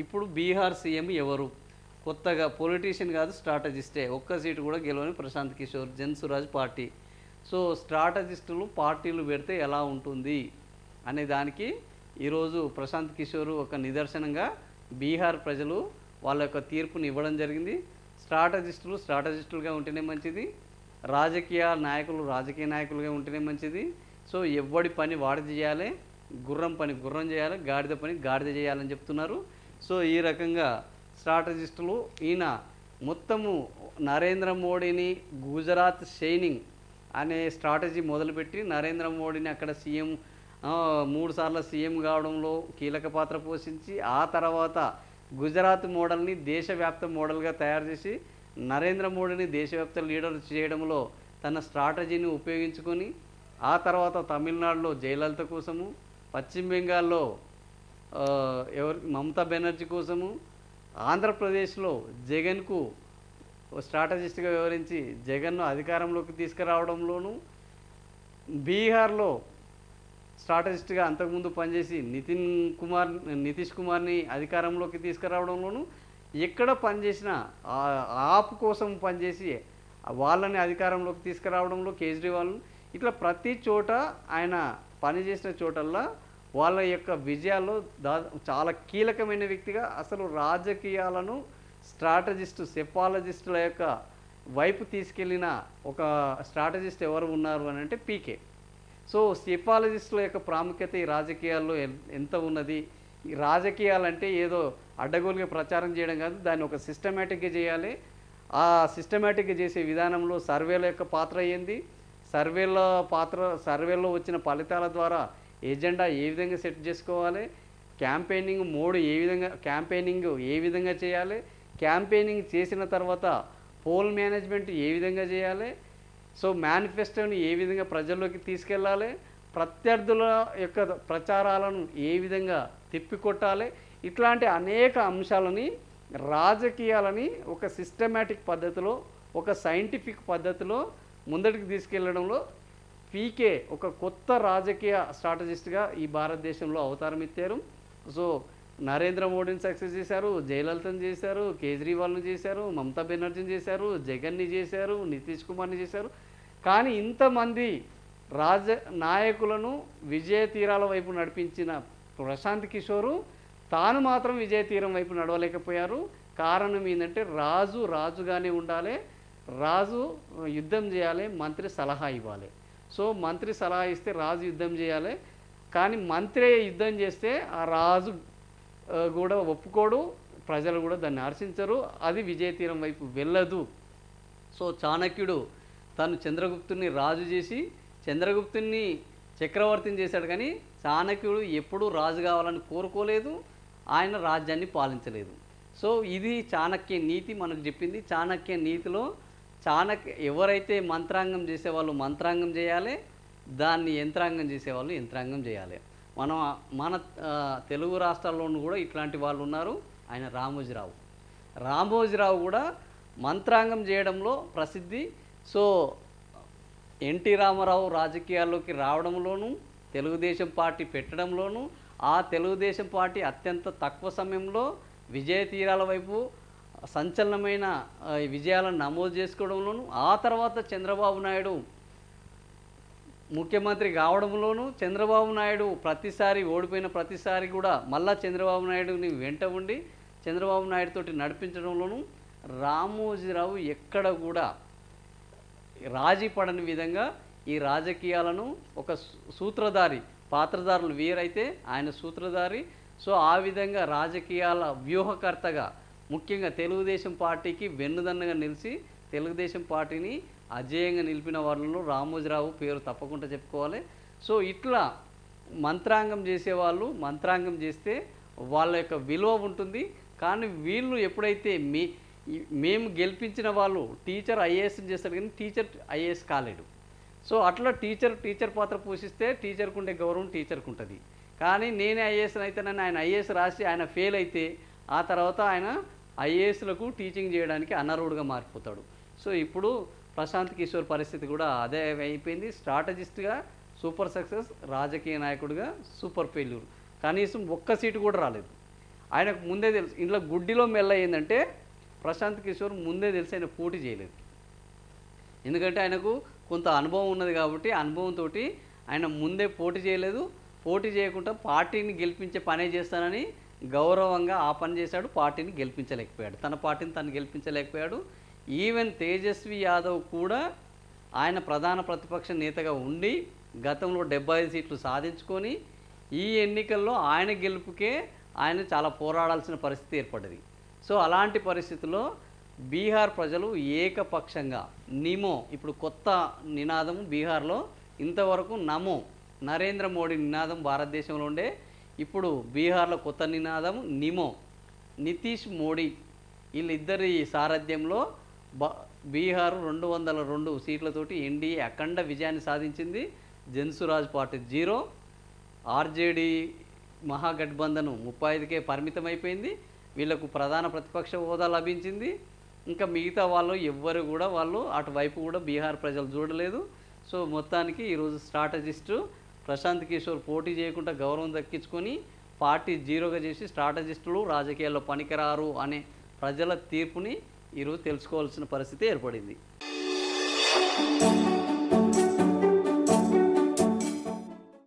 ఇప్పుడు బీహార్ సీఎం ఎవరు? కొత్తగా పొలిటీషియన్ కాదు, స్ట్రాటజిస్టే. ఒక్క సీటు కూడా గెలవని ప్రశాంత్ కిషోర్, జన్సురాజ్ పార్టీ. సో స్ట్రాటజిస్టులు పార్టీలు పెడితే ఎలా ఉంటుంది అనే దానికి ఈరోజు ప్రశాంత్ కిషోర్ ఒక నిదర్శనంగా బీహార్ ప్రజలు వాళ్ళ యొక్క తీర్పుని ఇవ్వడం జరిగింది. స్ట్రాటజిస్టులు స్ట్రాటజిస్టులుగా ఉంటేనే మంచిది, రాజకీయ నాయకులు రాజకీయ నాయకులుగా ఉంటేనే మంచిది. సో ఎవ్వడి పని వాడి చేయాలి, గుర్రం పని గుర్రం చేయాలి, గాడిద పని గాడిద చేయాలని చెప్తున్నారు. సో ఈ రకంగా స్ట్రాటజిస్టులు ఈయన మొత్తము నరేంద్ర మోడీని గుజరాత్ షైనింగ్ అనే స్ట్రాటజీ మొదలుపెట్టి నరేంద్ర మోడీని అక్కడ సీఎం 3 సార్లు సీఎం కావడంలో కీలక పాత్ర పోషించి, ఆ తర్వాత గుజరాత్ మోడల్ని దేశవ్యాప్త మోడల్గా తయారు చేసి నరేంద్ర మోడీని దేశవ్యాప్త లీడర్ చేయడంలో తన స్ట్రాటజీని ఉపయోగించుకొని, ఆ తర్వాత తమిళనాడులో జయలలిత కోసము, పశ్చిమ బెంగాల్లో మమతా బెనర్జీ కోసము, ఆంధ్రప్రదేశ్లో జగన్కు స్ట్రాటజిస్ట్గా వివరించి జగన్ను అధికారంలోకి తీసుకురావడంలోనూ, బీహార్లో స్ట్రాటజిస్ట్గా అంతకుముందు పనిచేసి నితీష్ కుమార్ని అధికారంలోకి తీసుకురావడంలోనూ, ఎక్కడ పనిచేసిన ఆప్ కోసం పనిచేసి వాళ్ళని అధికారంలోకి తీసుకురావడంలో కేజ్రీవాల్, ఇట్లా ప్రతి చోట ఆయన పనిచేసిన చోటల్లా వాళ్ళ యొక్క విజయాల్లో చాలా కీలకమైన వ్యక్తిగా అసలు రాజకీయాలను స్ట్రాటజిస్టు సెఫాలజిస్టుల యొక్క వైపు తీసుకెళ్ళిన ఒక స్ట్రాటజిస్ట్ ఎవరు ఉన్నారు అని అంటే పీకే. సో సెఫాలజిస్టుల యొక్క ప్రాముఖ్యత ఈ రాజకీయాల్లో ఎంత ఉన్నది? ఈ రాజకీయాలంటే ఏదో అడ్డగోలుగా ప్రచారం చేయడం కాదు, దాన్ని ఒక సిస్టమేటిక్గా చేయాలి. ఆ సిస్టమేటిక్గా చేసే విధానంలో సర్వేల యొక్క పాత్ర ఏంది, సర్వేలో వచ్చిన ఫలితాల ద్వారా ఎజెండా ఏ విధంగా సెట్ చేసుకోవాలి, క్యాంపెయినింగ్ ఏ విధంగా చేయాలి, క్యాంపెయినింగ్ చేసిన తర్వాత పోల్ మేనేజ్మెంట్ ఏ విధంగా చేయాలి, సో మేనిఫెస్టోని ఏ విధంగా ప్రజల్లోకి తీసుకెళ్ళాలి, ప్రత్యర్థుల యొక్క ప్రచారాలను ఏ విధంగా తిప్పికొట్టాలి, ఇట్లాంటి అనేక అంశాలని రాజకీయాలని ఒక సిస్టమేటిక్ పద్ధతిలో, ఒక సైంటిఫిక్ పద్ధతిలో ముందటికి తీసుకెళ్లడంలో పీకే ఒక కొత్త రాజకీయ స్ట్రాటజిస్ట్గా ఈ భారతదేశంలో అవతారం ఇచ్చారు. సో నరేంద్ర మోడీని సక్సెస్ చేశారు, జయలలితను చేశారు, కేజ్రీవాల్ని చేశారు, మమతా బెనర్జీని చేశారు, జగన్ని చేశారు, నితీష్ కుమార్ని చేశారు. కానీ ఇంతమంది నాయకులను విజయ తీరాల వైపు నడిపించిన ప్రశాంత్ కిషోరు తాను మాత్రం విజయ తీరం వైపు నడవలేకపోయారు. కారణం ఏంటంటే రాజుగానే ఉండాలి, రాజు యుద్ధం చేయాలి, మంత్రి సలహా ఇవ్వాలి. సో మంత్రి సలహా ఇస్తే రాజు యుద్ధం చేయాలి, కానీ మంత్రి యుద్ధం చేస్తే ఆ రాజు కూడా ఒప్పుకోడు, ప్రజలు కూడా దాన్ని హర్షించరు, అది విజయ తీరం వైపు వెళ్ళదు. సో చాణక్యుడు తను చంద్రగుప్తుని రాజు చేసి చంద్రగుప్తుని చక్రవర్తిని చేశాడు, కానీ చాణక్యుడు ఎప్పుడూ రాజు కావాలని కోరుకోలేదు, ఆయన రాజ్యాన్ని పాలించలేదు. సో ఇది చాణక్య నీతి మనకు చెప్పింది. చాణక్య నీతిలో ఎవరైతే మంత్రాంగం చేసేవాళ్ళు మంత్రాంగం చేయాలి, దాన్ని యంత్రాంగం చేసేవాళ్ళు యంత్రాంగం చేయాలి. మన తెలుగు రాష్ట్రాల్లోనూ కూడా ఇట్లాంటి వాళ్ళు ఉన్నారు. ఆయన రామోజీరావు కూడా మంత్రాంగం చేయడంలో ప్రసిద్ధి. సో ఎన్టీ రామారావు రాజకీయాల్లోకి రావడంలోనూ, తెలుగుదేశం పార్టీ పెట్టడంలోనూ, ఆ తెలుగుదేశం పార్టీ అత్యంత తక్కువ సమయంలో విజయ తీరాల వైపు సంచలనమైన విజయాలను నమోదు చేసుకోవడంలోనూ, ఆ తర్వాత చంద్రబాబు నాయుడు ముఖ్యమంత్రి కావడంలోనూ, చంద్రబాబు నాయుడు ప్రతిసారి ఓడిపోయిన ప్రతిసారి కూడా మళ్ళా చంద్రబాబు నాయుడుని వెంట ఉండి చంద్రబాబు నాయుడుతోటి నడిపించడంలోనూ రామోజీరావు ఎక్కడ కూడా రాజీ పడని విధంగా ఈ రాజకీయాలను ఒక పాత్రధారులు వీరైతే ఆయన సూత్రధారి. సో ఆ విధంగా రాజకీయాల వ్యూహకర్తగా ముఖ్యంగా తెలుగుదేశం పార్టీకి వెన్నుదన్నుగా నిలిచి తెలుగుదేశం పార్టీని అజేయంగా నిలిపిన వాళ్ళలో రామోజీరావు పేరు తప్పకుండా చెప్పుకోవాలి. సో ఇట్లా మంత్రాంగం చేసేవాళ్ళు మంత్రాంగం చేస్తే వాళ్ళ యొక్క విలువ ఉంటుంది. కానీ వీళ్ళు ఎప్పుడైతే మేము గెలిపించిన వాళ్ళు టీచర్ ఐఏఎస్ చేస్తారు, కానీ టీచర్ ఐఏఎస్ కాలేడు. సో అట్లా టీచర్ పాత్ర పోషిస్తే టీచర్కు ఉండే గౌరవం టీచర్కు ఉంటుంది. కానీ నేనే ఐఏఎస్ అయితేనని ఆయన ఐఏఎస్ రాసి ఆయన ఫెయిల్ అయితే ఆ తర్వాత ఆయన ఐఏఎస్లకు టీచింగ్ చేయడానికి అనర్హుడుగా మారిపోతాడు. సో ఇప్పుడు ప్రశాంత్ కిషోర్ పరిస్థితి కూడా అదే అయిపోయింది. స్ట్రాటజిస్ట్గా సూపర్ సక్సెస్, రాజకీయ నాయకుడిగా సూపర్ ఫెయిల్యూర్. కనీసం ఒక్క సీటు కూడా రాలేదు. ఆయనకు ముందే తెలుసు. ఇంట్లో గుడ్డిలో మెల్ల ఏంటంటే ప్రశాంత్ కిషోర్ ముందే తెలిసి ఆయన పోటీ చేయలేదు. ఎందుకంటే ఆయనకు కొంత అనుభవం ఉన్నది కాబట్టి అనుభవంతో ఆయన ముందే పోటీ చేయలేదు. పోటీ చేయకుండా పార్టీని గెలిపించే పనే చేస్తానని గౌరవంగా ఆ పని చేశాడు. పార్టీని గెలిపించలేకపోయాడు, తన పార్టీని తను గెలిపించలేకపోయాడు. ఈవెన్ తేజస్వి యాదవ్ కూడా ఆయన ప్రధాన ప్రతిపక్ష నేతగా ఉండి గతంలో 75 సీట్లు సాధించుకొని ఈ ఎన్నికల్లో ఆయన గెలుపుకే ఆయన చాలా పోరాడాల్సిన పరిస్థితి ఏర్పడ్డది. సో అలాంటి పరిస్థితుల్లో బీహార్ ప్రజలు ఏకపక్షంగా నిమో, ఇప్పుడు కొత్త నినాదం బీహార్లో ఇంతవరకు నమో నరేంద్ర మోడీ నినాదం భారతదేశంలో ఉండే, ఇప్పుడు బీహార్లో కొత్త నినాదం నిమో నితీష్ మోడీ, వీళ్ళిద్దరి సారథ్యంలో బీహార్ 202 సీట్లతోటి ఎన్డీఏ అఖండ విజయాన్ని సాధించింది. జన్సురాజ్ పార్టీ 0, ఆర్జేడీ మహాగఠబంధన్ 35కే పరిమితమైపోయింది. వీళ్ళకు ప్రధాన ప్రతిపక్ష హోదా లభించింది. ఇంకా మిగతా వాళ్ళు ఎవ్వరు కూడా అటువైపు కూడా బీహార్ ప్రజలు చూడలేదు. సో మొత్తానికి ఈరోజు స్ట్రాటజిస్టు ప్రశాంత్ కిషోర్ పోటీ చేయకుండా గౌరవం దక్కించుకొని పార్టీ 0గా చేసి స్ట్రాటజిస్టులు రాజకీయాల్లో పనికిరారు అనే ప్రజల తీర్పుని ఈరోజు తెలుసుకోవాల్సిన పరిస్థితి ఏర్పడింది.